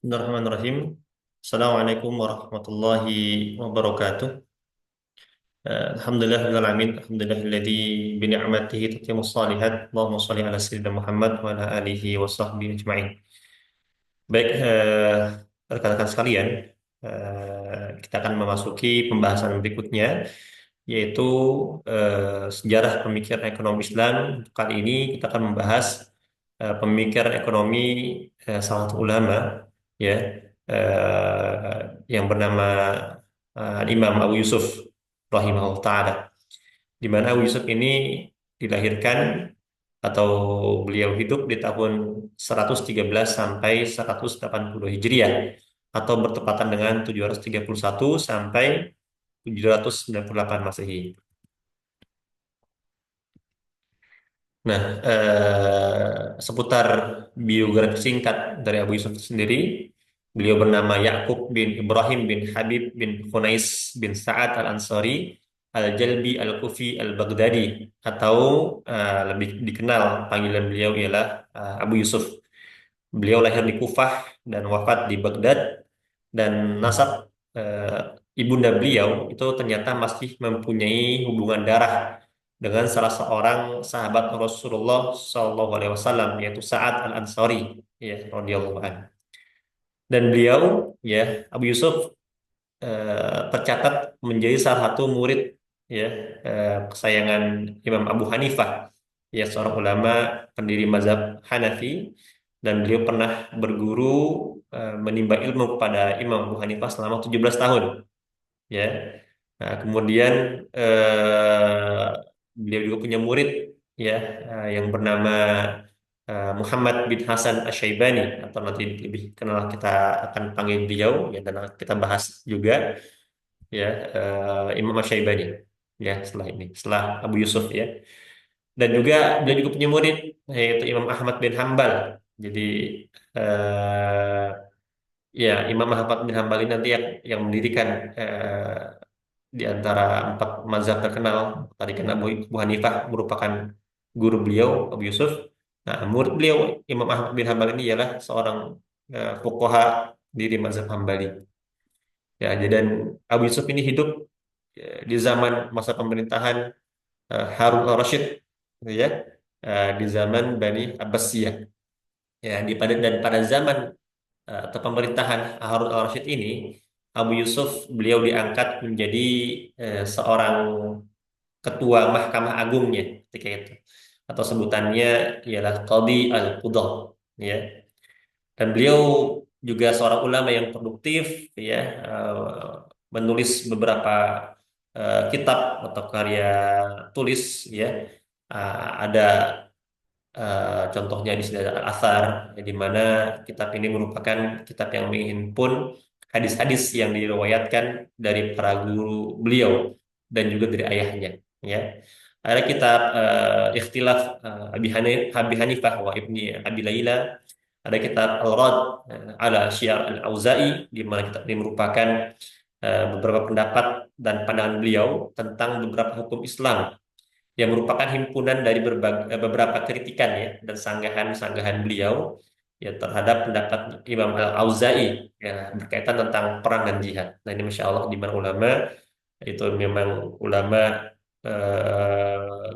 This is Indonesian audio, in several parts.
Bismillahirrahmanirrahim. Assalamualaikum warahmatullahi wabarakatuh. Alhamdulillahirabbil alamin. Alhamdulillahilladzi bi ni'matihi tatimmus shalihat. Allahumma shalli ala sayyidina Muhammad wa ala alihi wa sahbihi ajma'in. Baik, rekan-rekan sekalian, kita akan memasuki pembahasan berikutnya, yaitu sejarah pemikiran ekonomi Islam. Kali ini kita akan membahas pemikiran ekonomi salah satu ulama, ya, yang bernama Imam Abu Yusuf rahimahullah taala. Di mana Abu Yusuf ini dilahirkan atau beliau hidup di tahun 113 sampai 180 Hijriah, atau bertepatan dengan 731 sampai 798 Masehi. Nah, seputar biografi singkat dari Abu Yusuf sendiri, beliau bernama Yakub bin Ibrahim bin Habib bin Khunais bin Sa'ad Al-Ansari Al-Jalbi Al-Kufi Al-Baghdadi, atau lebih dikenal panggilan beliau ialah Abu Yusuf. Beliau lahir di Kufah dan wafat di Baghdad, dan nasab ibunda beliau itu ternyata masih mempunyai hubungan darah dengan salah seorang sahabat Rasulullah Shallallahu Alaihi Wasallam, yaitu Sa'ad Al Ansari, ya, radhiyallahu anhu. Dan beliau, ya, Abu Yusuf, tercatat menjadi salah satu murid, ya, kesayangan Imam Abu Hanifah, ya, seorang ulama pendiri mazhab Hanafi, dan beliau pernah berguru, menimba ilmu kepada Imam Abu Hanifah selama 17 tahun, ya. Nah, kemudian beliau juga punya murid, ya, yang bernama Muhammad bin Hasan Asy-Syaibani, atau nanti lebih kenal kita akan panggil beliau, ya, dan kita bahas juga, ya, Imam Asy-Syaibani, ya, setelah ini, setelah Abu Yusuf, ya. Dan juga beliau juga punya murid, yaitu Imam Ahmad bin Hambal. Jadi eh, ya, Imam Ahmad bin Hambal ini nanti yang mendirikan, di antara empat mazhab terkenal. Tadi kan Abu Hanifah merupakan guru beliau, Abu Yusuf. Nah, murid beliau Imam Ahmad bin Hambal ini ialah seorang fuqaha di mazhab Hambali. Ya, dan Abu Yusuf ini hidup di zaman masa pemerintahan Harun al-Rashid, gitu ya, di zaman Bani Abbasiyah. Ya, pada zaman atau pemerintahan Harun al-Rashid ini, Abu Yusuf beliau diangkat menjadi seorang ketua Mahkamah Agungnya ketika itu, atau sebutannya ialah Qadhi Al-Qudah, ya. Dan beliau juga seorang ulama yang produktif, ya, menulis beberapa kitab atau karya tulis, ya. Ada contohnya di sini ada Al-Athar, di mana kitab ini merupakan kitab yang menghimpun hadis-hadis yang diriwayatkan dari para guru beliau dan juga dari ayahnya, ya. Ada kitab Ikhtilaf Abi Hanifah wa Ibni Abi Laila. Ada kitab Al-Rad ala Syiar Al-Auza'i, di mana kitab ini merupakan beberapa pendapat dan pandangan beliau tentang beberapa hukum Islam, yang merupakan himpunan dari beberapa kritikan, ya, dan sanggahan-sanggahan beliau, ya, terhadap pendapat Imam Al-Auza'i, ya, berkaitan tentang perang dan jihad. Nah, ini Masya Allah, di mana ulama itu memang ulama,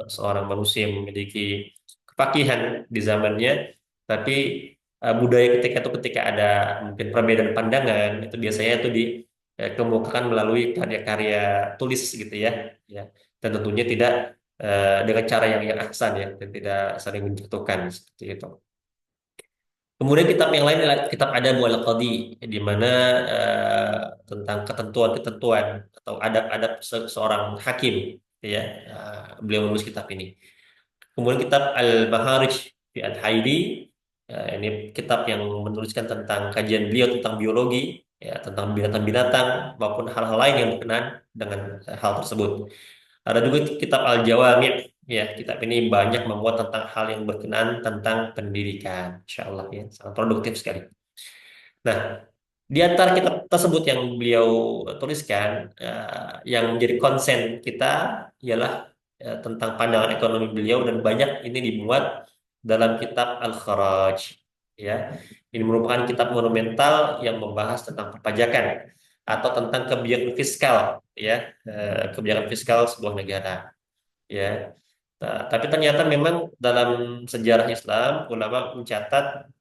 seorang manusia yang memiliki kepakihan di zamannya, tapi budaya ketika ada mungkin perbedaan pandangan, itu biasanya itu dikemukakan melalui karya-karya tulis, gitu ya, ya, dan tentunya tidak dengan cara yang ahsan, ya, dan tidak saling menjatuhkan seperti itu. Kemudian kitab yang lain adalah kitab Adab wal Qadi, di mana eh, tentang ketentuan-ketentuan atau adab-adab seorang hakim, ya. Beliau menulis kitab ini. Kemudian kitab Al-Maharij fi Al-Haidi, ini kitab yang menuliskan tentang kajian beliau tentang biologi, ya, tentang binatang-binatang maupun hal-hal lain yang berkenaan dengan hal tersebut. Ada juga kitab Al-Jawami', ya, kitab ini banyak memuat tentang hal yang berkenaan tentang pendidikan. Insya Allah, ya, sangat produktif sekali. Nah, di antara kitab tersebut yang beliau tuliskan, yang menjadi konsen kita ialah tentang pandangan ekonomi beliau, dan banyak ini dimuat dalam kitab Al-Kharaj, ya. Ini merupakan kitab monumental yang membahas tentang perpajakan atau tentang kebijakan fiskal, ya, kebijakan fiskal sebuah negara, ya. Nah, tapi ternyata memang dalam sejarah Islam, ulama mencatat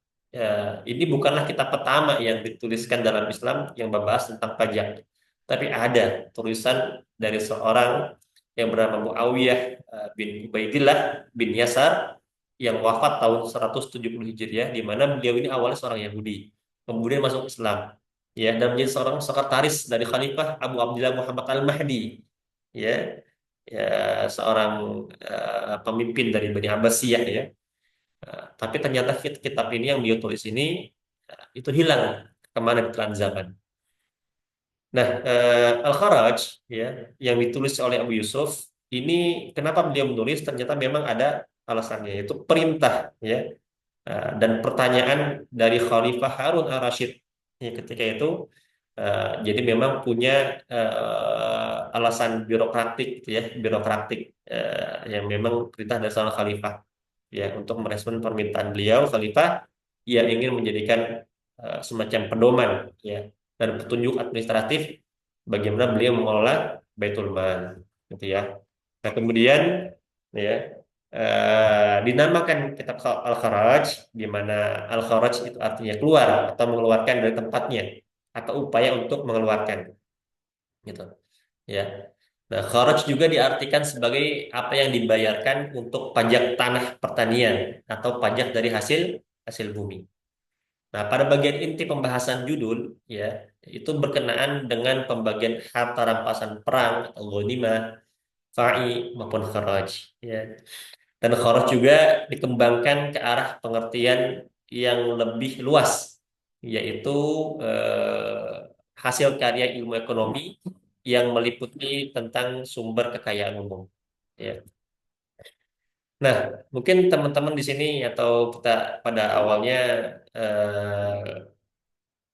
ini bukanlah kitab pertama yang dituliskan dalam Islam yang membahas tentang pajak. Tapi ada tulisan dari seorang yang bernama Muawiyah bin Ubaidillah bin Yasar yang wafat tahun 170 Hijriah, di mana beliau ini awalnya seorang Yahudi, kemudian masuk Islam, ya, dan menjadi seorang sekretaris dari Khalifah Abu Abdillah Muhammad Al-Mahdi, ya, ya, seorang pemimpin dari Bani Abbasiyah, ya. Tapi ternyata kitab ini yang beliau tulis ini itu hilang kemana di telan zaman. Nah, Al-Kharaj, ya, yang ditulis oleh Abu Yusuf ini, kenapa beliau menulis? Ternyata memang ada alasannya, yaitu perintah, ya, dan pertanyaan dari Khalifah Harun al-Rashid, ya, ketika itu. Jadi memang punya alasan birokratik, gitu ya, birokratik, yang memang perintah dari seorang khalifah, ya, untuk merespon permintaan beliau khalifah yang ingin menjadikan semacam pedoman, ya, dan petunjuk administratif bagaimana beliau mengelola Baitul Mal, gitu ya. Nah, kemudian, ya, dinamakan kitab Al-Kharaj, di mana Al-Kharaj itu artinya keluar atau mengeluarkan dari tempatnya atau upaya untuk mengeluarkan, gitu, ya. Nah, kharaj juga diartikan sebagai apa yang dibayarkan untuk pajak tanah pertanian atau pajak dari hasil hasil bumi. Nah, pada bagian inti pembahasan judul, ya, itu berkenaan dengan pembagian harta rampasan perang atau ghanimah, fa'i maupun kharaj, ya. Dan kharaj juga dikembangkan ke arah pengertian yang lebih luas, yaitu hasil karya ilmu ekonomi yang meliputi tentang sumber kekayaan umum. Ya. Nah, mungkin teman-teman di sini atau kita pada awalnya,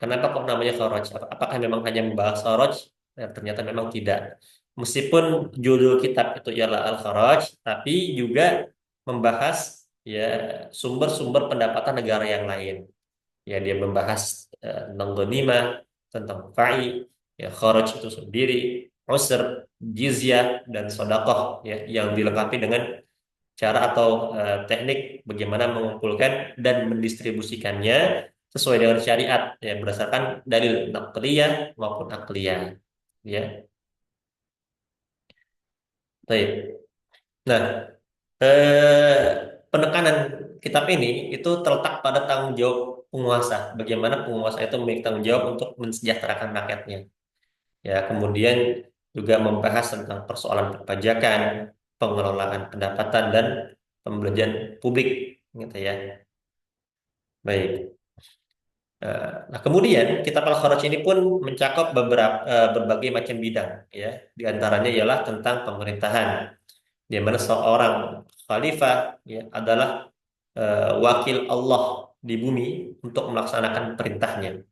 kenapa kok namanya kharaj? Apakah memang hanya membahas kharaj? Nah, ternyata memang tidak. Meskipun judul kitab itu ialah Al-Kharaj, tapi juga membahas, ya, sumber-sumber pendapatan negara yang lain. Ya, dia membahas tentang ghanimah, tentang fa'i, ya, kharaj itu sendiri, usr, jizyah, dan sodakoh, ya, yang dilengkapi dengan cara atau teknik bagaimana mengumpulkan dan mendistribusikannya sesuai dengan syariat, ya, berdasarkan dalil naqliyah maupun akliyah, ya. Baik. Nah, penekanan kitab ini itu terletak pada tanggung jawab penguasa, bagaimana penguasa itu memiliki tanggung jawab untuk mensejahterakan rakyatnya, ya. Kemudian juga membahas tentang persoalan perpajakan, pengelolaan pendapatan, dan pembelanjaan publik, gitu ya. Baik. Nah, kemudian kitab Al-Kharaj ini pun mencakup berbagai macam bidang, ya. Di antaranya ialah tentang pemerintahan, di mana seorang khalifah, ya, adalah wakil Allah di bumi untuk melaksanakan perintahnya,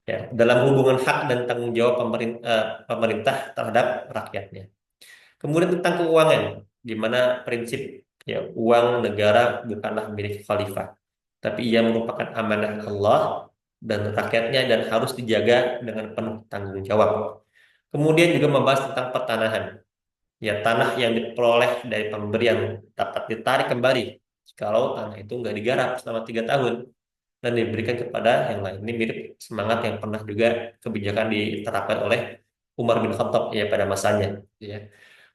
ya, dalam hubungan hak dan tanggung jawab pemerintah terhadap rakyatnya. Kemudian tentang keuangan, di mana prinsip, ya, uang negara bukanlah milik khalifah, tapi ia merupakan amanah Allah dan rakyatnya dan harus dijaga dengan penuh tanggung jawab. Kemudian juga membahas tentang pertanahan, ya, tanah yang diperoleh dari pemberian dapat ditarik kembali kalau tanah itu nggak digarap selama 3 tahun dan diberikan kepada yang lain. Ini mirip semangat yang pernah juga kebijakan diterapkan oleh Umar bin Khattab, ya, pada masanya, ya.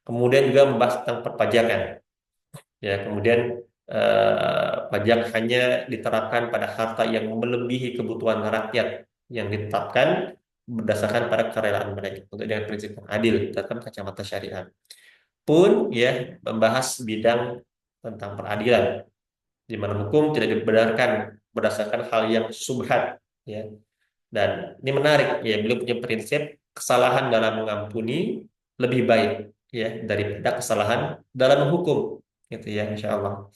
Kemudian juga membahas tentang perpajakan, ya. Kemudian pajak hanya diterapkan pada harta yang melebihi kebutuhan rakyat yang ditetapkan berdasarkan pada kerelaan mereka untuk dengan prinsip yang adil dalam kacamata syariat. Pun, ya, membahas bidang tentang peradilan, di mana hukum tidak dibenarkan berdasarkan hal yang subhat, ya. Dan ini menarik, ya, beliau punya prinsip kesalahan dalam mengampuni lebih baik, ya, daripada kesalahan dalam menghukum, gitu ya, insya Allah.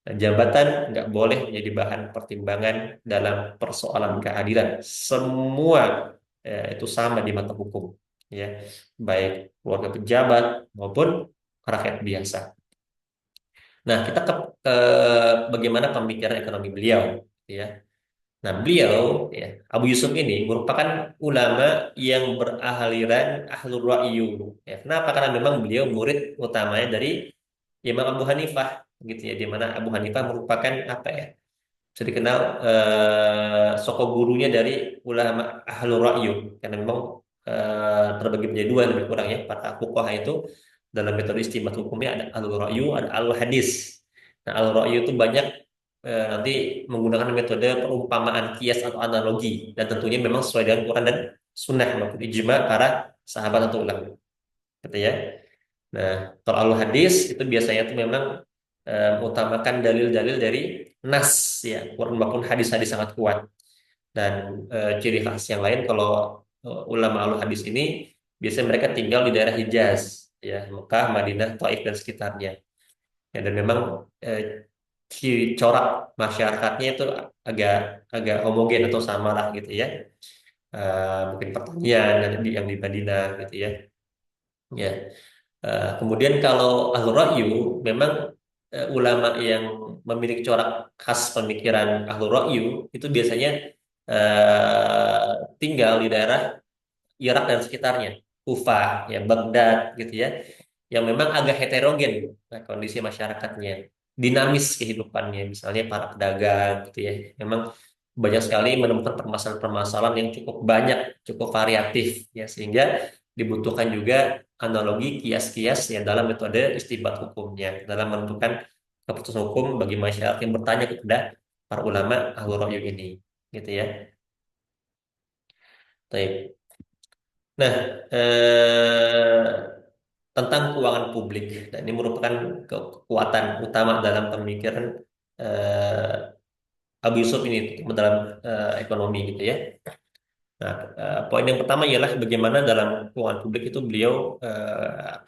Dan jabatan nggak boleh menjadi bahan pertimbangan dalam persoalan keadilan. Semua itu sama di mata hukum, ya, baik keluarga pejabat maupun rakyat biasa. Nah, kita ke bagaimana pemikiran ekonomi beliau, ya. Nah, beliau, ya, Abu Yusuf ini merupakan ulama yang beraliran Ahlul Ra'yu. Ya, kenapa? Karena memang beliau murid utamanya dari Imam Abu Hanifah, gitu ya, di mana Abu Hanifah merupakan apa ya? Bisa dikenal soko gurunya dari ulama Ahlul Ra'yu, karena memang terbagi menjadi dua lebih kurang ya, para fuqaha itu dalam metode istinbat hukumnya ada Ahlul Ra'yu, ada Ahlul Hadis. Nah, Ahlul Ra'yu itu banyak nanti menggunakan metode perumpamaan kias atau analogi, dan tentunya memang sesuai dengan Quran dan Sunnah maupun ijma para sahabat atau ulama, gitu ya. Nah, kalau al hadis itu biasanya tuh memang mengutamakan dalil-dalil dari nas, ya, Quran maupun hadis-hadis sangat kuat. Dan ciri khas yang lain kalau ulama al hadis ini biasanya mereka tinggal di daerah Hijaz, ya, Mekah, Madinah, Taif dan sekitarnya. Ya, dan memang eh, corak masyarakatnya itu agak agak homogen atau sama lah gitu ya. Mungkin pertanian yang di Madinah gitu ya. Ya. Kemudian kalau Ahlul Ra'yu memang ulama yang memiliki corak khas pemikiran Ahlul Ra'yu itu biasanya tinggal di daerah Irak dan sekitarnya, Kufah, ya, Baghdad gitu ya, yang memang agak heterogen, nah, kondisi masyarakatnya, dinamis kehidupannya, misalnya para pedagang gitu ya, memang banyak sekali menemukan permasalahan-permasalahan yang cukup banyak, cukup variatif ya, sehingga dibutuhkan juga analogi kias-kias ya dalam metode istinbat hukumnya dalam menentukan keputusan hukum bagi masyarakat yang bertanya kepada para ulama ahlu ra'yu ini, gitu ya. Baik. Nah, eh, tentang keuangan publik, nah, ini merupakan kekuatan utama dalam pemikiran Abu Yusuf ini dalam ekonomi gitu ya. Nah, poin yang pertama ialah bagaimana dalam keuangan publik itu beliau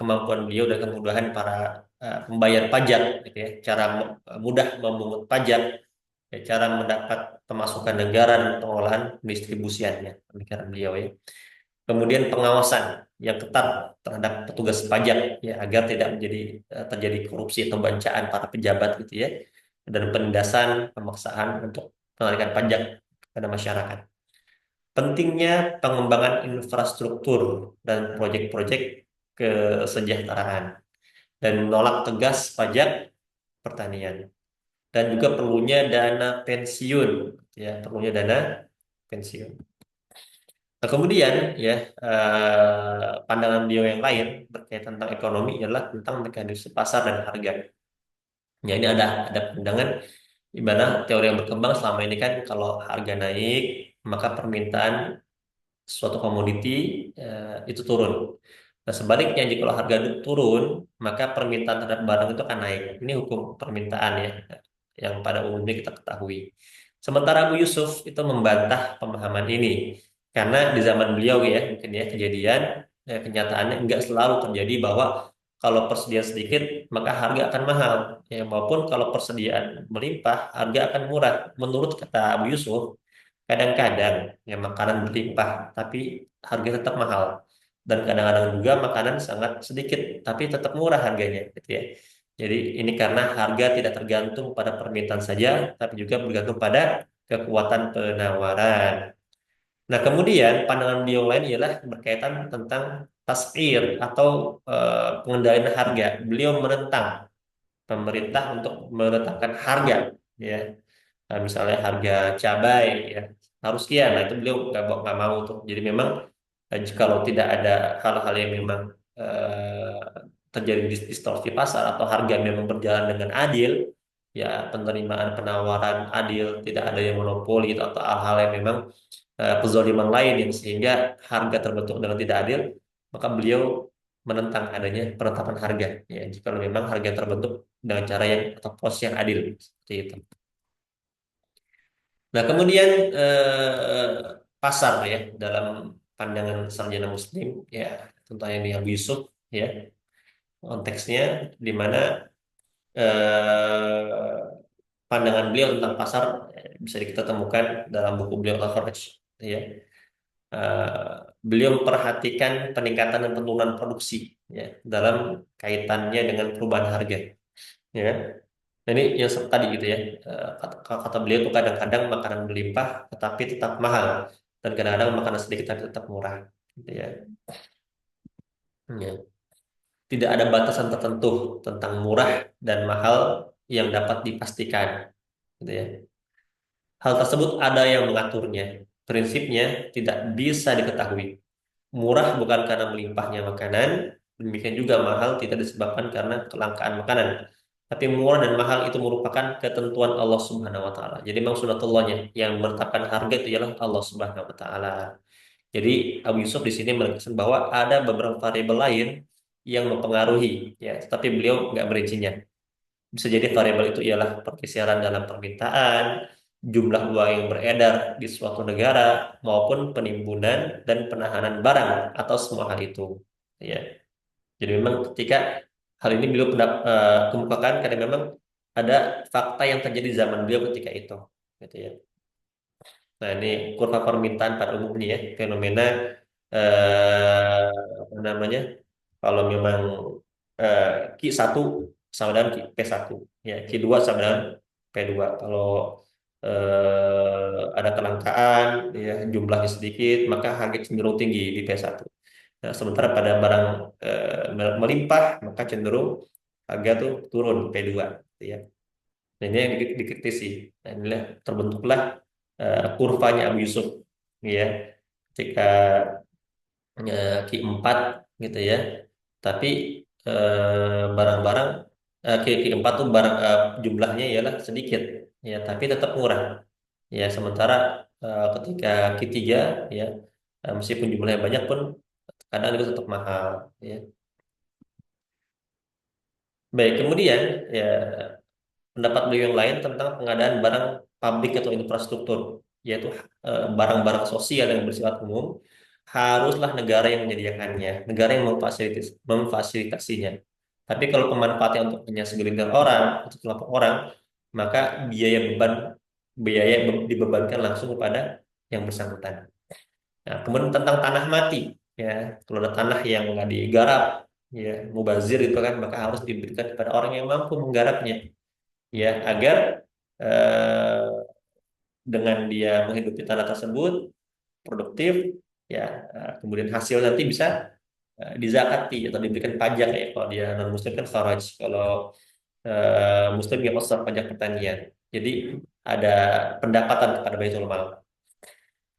kemampuan beliau dan kemudahan para pembayar pajak, gitu ya, cara mudah memungut pajak, ya, cara mendapat pemasukan negara dan pengelolaan pendistribusiannya, pemikiran beliau ya. Kemudian pengawasan yang ketat terhadap petugas pajak, ya, agar tidak terjadi korupsi atau bancaan para pejabat gitu ya, dan penindasan pemaksaan untuk penarikan pajak pada masyarakat. Pentingnya pengembangan infrastruktur dan proyek-proyek kesejahteraan, dan menolak tegas pajak pertanian, dan juga perlunya dana pensiun, ya, perlunya dana pensiun. Nah, kemudian ya, pandangan beliau yang lain berkaitan tentang ekonomi adalah tentang mekanisme pasar dan harga. Ya, ini ada pandangan di mana teori yang berkembang selama ini kan kalau harga naik maka permintaan suatu komoditi itu turun. Nah, sebaliknya jika harga itu turun, maka permintaan terhadap barang itu akan naik. Ini hukum permintaan ya, yang pada umumnya kita ketahui. Sementara Abu Yusuf itu membantah pemahaman ini, karena di zaman beliau ya, mungkin ya, kejadian kenyataannya enggak selalu terjadi bahwa kalau persediaan sedikit maka harga akan mahal. Ya, maupun kalau persediaan melimpah harga akan murah. Menurut kata Abu Yusuf, kadang-kadang ya makanan berlimpah, tapi harga tetap mahal. Dan kadang-kadang juga makanan sangat sedikit, tapi tetap murah harganya, gitu ya. Jadi ini karena harga tidak tergantung pada permintaan saja, tapi juga bergantung pada kekuatan penawaran. Nah, kemudian pandangan beliau lain ialah berkaitan tentang tas'ir atau pengendalian harga. Beliau menentang pemerintah untuk menetapkan harga, ya. Nah, misalnya harga cabai ya harus sekian, nah itu beliau nggak mau tuh. Jadi memang kalau tidak ada hal-hal yang memang eh, terjadi distorsi pasar atau harga memang berjalan dengan adil, ya, penerimaan penawaran adil, tidak ada yang monopoli atau hal-hal yang memang pezoliman lain yang sehingga harga terbentuk dengan tidak adil, maka beliau menentang adanya penetapan harga, ya, jika memang harga terbentuk dengan cara yang atau pos yang adil, seperti itu. Nah, kemudian pasar ya dalam pandangan sarjana Muslim, ya, tentang yang Abu Yusuf, ya, konteksnya di mana eh, pandangan beliau tentang pasar bisa kita temukan dalam buku beliau Al-Kharaj, ya. Beliau memperhatikan peningkatan dan penurunan produksi, ya, dalam kaitannya dengan perubahan harga, ya. Nah, ini yang tadi gitu ya. Kata beliau tuh kadang-kadang makanan berlimpah tetapi tetap mahal dan kadang-kadang makanan sedikit tapi tetap murah gitu ya. Ya. Tidak ada batasan tertentu tentang murah dan mahal yang dapat dipastikan gitu ya. Hal tersebut ada yang mengaturnya. Prinsipnya tidak bisa diketahui. Murah bukan karena melimpahnya makanan, demikian juga mahal tidak disebabkan karena kelangkaan makanan. Tapi murah dan mahal itu merupakan ketentuan Allah Subhanahu wa taala. Jadi memang sunatullahnya yang menetapkan harga itu ialah Allah Subhanahu wa taala. Jadi Abu Yusuf di sini menegaskan bahwa ada beberapa variabel lain yang mempengaruhi, ya, tapi beliau nggak merincinya. Bisa jadi variabel itu ialah pergeseran dalam permintaan, jumlah uang yang beredar di suatu negara, maupun penimbunan dan penahanan barang atau semua hal itu. Ya, jadi memang ketika hal ini beliau kemukakan karena memang ada fakta yang terjadi zaman beliau ketika itu, gitu ya. Nah, ini kurva permintaan pada umumnya ya, fenomena apa namanya? Kalau memang eh, Q1 sama dengan P1, ya, Q2 sama dengan P2. Kalau ada kelangkaan, ya, jumlahnya sedikit, maka harga cenderung tinggi di P1. Nah, sementara pada barang melimpah, maka cenderung harga tuh turun P2, gitu ya. Nah, ini yang dikritisi. Nah, inilah terbentuklah kurvanya Abu Yusuf, ya, ketika Q4 gitu ya. Tapi barang-barang Q4 tuh jumlahnya ialah sedikit, ya, tapi tetap murah. Ya, sementara ketika Q3, ya, meskipun jumlahnya banyak pun kadang itu tetap mahal, ya. Baik, kemudian ya pendapat beliau yang lain tentang pengadaan barang pabrik atau infrastruktur, yaitu barang-barang sosial yang bersifat umum, haruslah negara yang menyediakannya, negara yang memfasilitasinya. Tapi kalau pemanfaatnya untuk hanya segelintir orang, atau kelompok orang, maka biaya dibebankan langsung kepada yang bersangkutan. Nah, kemudian tentang tanah mati, ya, kalau ada tanah yang nggak digarap, ya, mubazir itu kan, maka harus diberikan kepada orang yang mampu menggarapnya, ya, agar eh, dengan dia menghidupi tanah tersebut produktif, ya, kemudian hasil nanti bisa dizakati atau diberikan pajak, ya, kalau dia non muslim kan kharaj, kalau muslim ya qasar pajak pertanian, jadi ada pendapatan kepada Baitul Mal.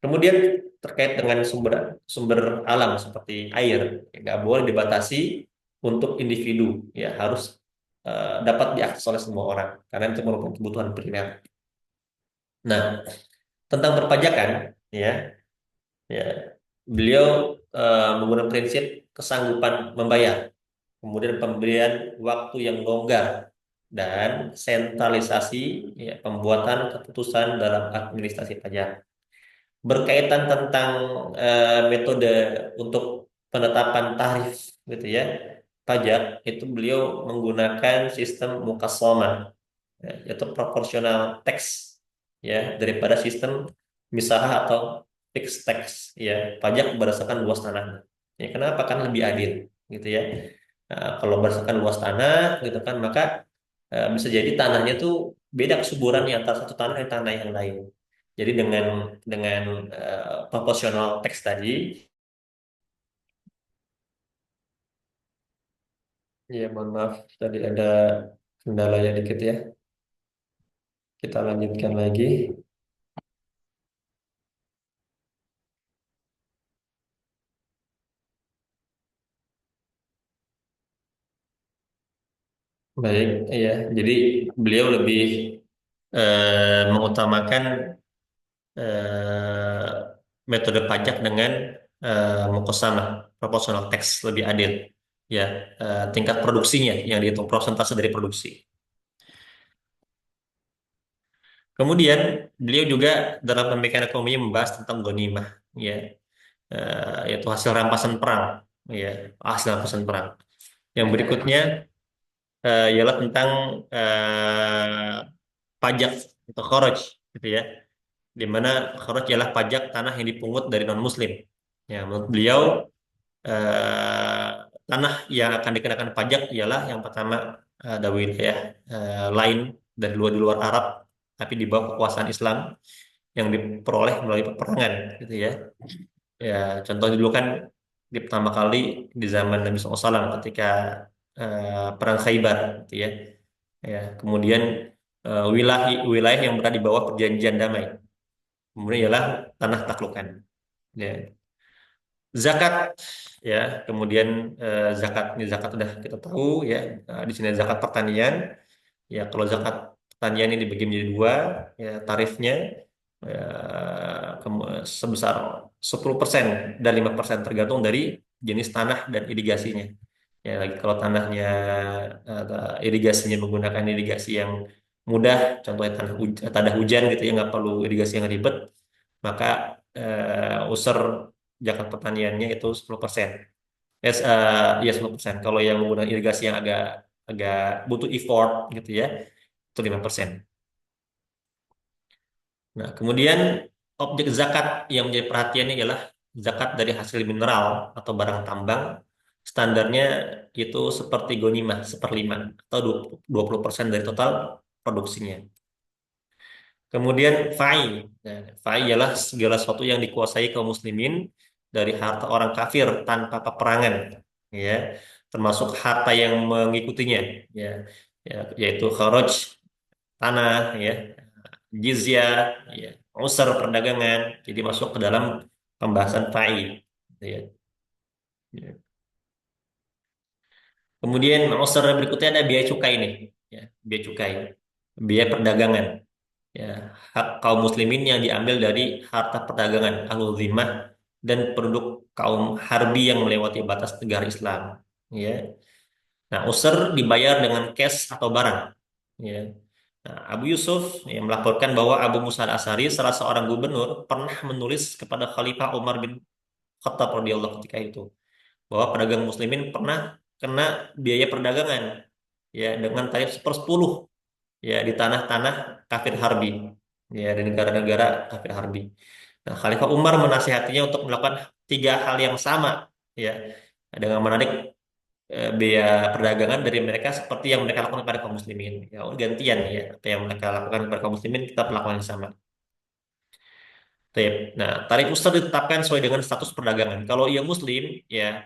Kemudian terkait dengan sumber sumber alam seperti air, ya, nggak boleh dibatasi untuk individu, ya, harus dapat diakses oleh semua orang karena itu merupakan kebutuhan primer. Nah, tentang perpajakan, ya, ya, beliau menggunakan prinsip kesanggupan membayar, kemudian pemberian waktu yang longgar, dan sentralisasi, ya, pembuatan keputusan dalam administrasi pajak. Berkaitan tentang metode untuk penetapan tarif, gitu ya, pajak, itu beliau menggunakan sistem mukasomah, ya, yaitu proporsional tax, ya, daripada sistem misaha atau fixed tax, ya, pajak berdasarkan luas tanah. Ya, kenapa? Kan lebih adil, gitu ya. Nah, kalau berdasarkan luas tanah, gitu kan, maka bisa jadi tanahnya tuh beda kesuburannya antara satu tanah dan tanah yang lain. Jadi dengan proporsional tax tadi, ya, mohon maaf tadi ada kendala ya dikit ya. Kita lanjutkan lagi. Baik, ya. Jadi beliau lebih mengutamakan eh, metode pajak dengan mukosamah, proportional tax, lebih adil. Ya, tingkat produksinya yang dihitung persentase dari produksi. Kemudian beliau juga dalam pemikiran ekonomi membahas tentang ghanimah, ya, yaitu hasil rampasan perang, ya, hasil rampasan perang. Yang berikutnya ialah tentang eh, pajak atau kharaj, gitu ya, di mana kharaj ialah pajak tanah yang dipungut dari non muslim. Ya, menurut beliau eh, tanah yang akan dikenakan pajak ialah yang pertama ada wilayah lain dari luar di luar Arab, tapi di bawah kekuasaan Islam yang diperoleh melalui peperangan, gitu ya. Ya, contoh dulu kan di pertama kali di zaman Nabi SAW ketika perang Khaybar, gitu ya. Ya, kemudian wilayah wilayah yang berada di bawah perjanjian damai, kemudian ialah tanah taklukan. Ya. Zakat, ya, kemudian zakat ini zakat sudah kita tahu ya. Di sini zakat pertanian. Ya, kalau zakat pertanian ini dibagi menjadi dua, ya, tarifnya ya, sebesar 10% dan 5% tergantung dari jenis tanah dan irigasinya. Ya, lagi kalau tanahnya irigasinya menggunakan irigasi yang mudah, contohnya tanah hujan gitu ya, nggak perlu irigasi yang ribet, maka user zakat pertaniannya itu 10%. Ya 10%. Kalau yang menggunakan irigasi yang agak agak butuh effort gitu ya, itu 5%. Nah, kemudian objek zakat yang menjadi perhatian ini adalah zakat dari hasil mineral atau barang tambang. Standarnya itu seperti gonimah, seperlima, atau 20% dari total produksinya. Kemudian fai. Nah, fai ialah segala sesuatu yang dikuasai kaum muslimin dari harta orang kafir tanpa peperangan, ya, termasuk harta yang mengikutinya, ya, ya, yaitu kharaj tanah, ya, jizyah, ya, usur perdagangan. Jadi masuk ke dalam pembahasan fai, gitu ya. Ya. Kemudian usur berikutnya ada biaya cukai nih, ya, biaya cukai, biaya perdagangan. Ya, hak kaum muslimin yang diambil dari harta perdagangan ahlul zimmah dan penduduk kaum harbi yang melewati batas negara Islam. Ya, nah user dibayar dengan cash atau barang. Ya, nah, Abu Yusuf yang melaporkan bahwa Abu Musa al-Asy'ari, salah seorang gubernur, pernah menulis kepada Khalifah Umar bin Khattab radhiyallahu ketika itu bahwa pedagang muslimin pernah kena biaya perdagangan, ya, dengan tarif 1/10, ya, di tanah-tanah kafir harbi, ya, di negara-negara kafir harbi. Nah, Khalifah Umar menasihatinya untuk melakukan tiga hal yang sama, ya, dengan menarik biaya perdagangan dari mereka seperti yang mereka lakukan kepada kaum muslimin. Ya, gantian, ya, apa yang mereka lakukan kepada kaum muslimin kita perlakukan yang sama. Baik. Nah, tarif ustar ditetapkan sesuai dengan status perdagangan. Kalau ia muslim, ya,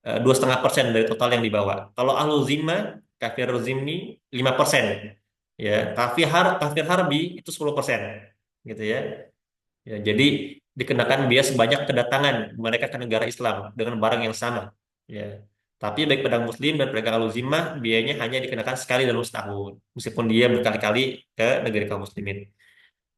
2,5% dari total yang dibawa. Kalau ahlu zimma, kafir zimmi, 5%. Ya, kafir harbi itu 10%. Gitu ya. Ya, jadi dikenakan biaya sebanyak kedatangan mereka ke negara Islam dengan barang yang sama. Ya. Tapi baik pedagang muslim dan pedagang ahlu zimmah biayanya hanya dikenakan sekali dalam setahun. Meskipun dia berkali-kali ke negara kaum muslimin.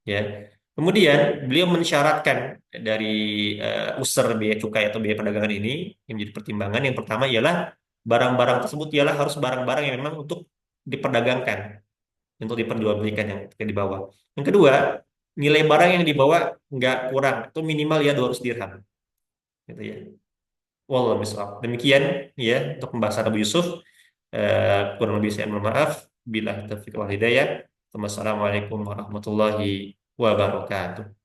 Ya. Kemudian beliau mensyaratkan dari user biaya cukai atau biaya perdagangan ini yang menjadi pertimbangan, yang pertama ialah barang-barang tersebut ialah harus barang-barang yang memang untuk diperdagangkan, untuk diperjualbelikan yang dibawa. Yang kedua, nilai barang yang dibawa nggak kurang, itu minimal ya 200 dirham, gitu ya. Wallahu a'lam. Demikian ya untuk pembahasan Abu Yusuf. Kurang lebih saya mohon maaf. Bila taufiq wal hidayah. Wassalamualaikum warahmatullahi wabarakatuh.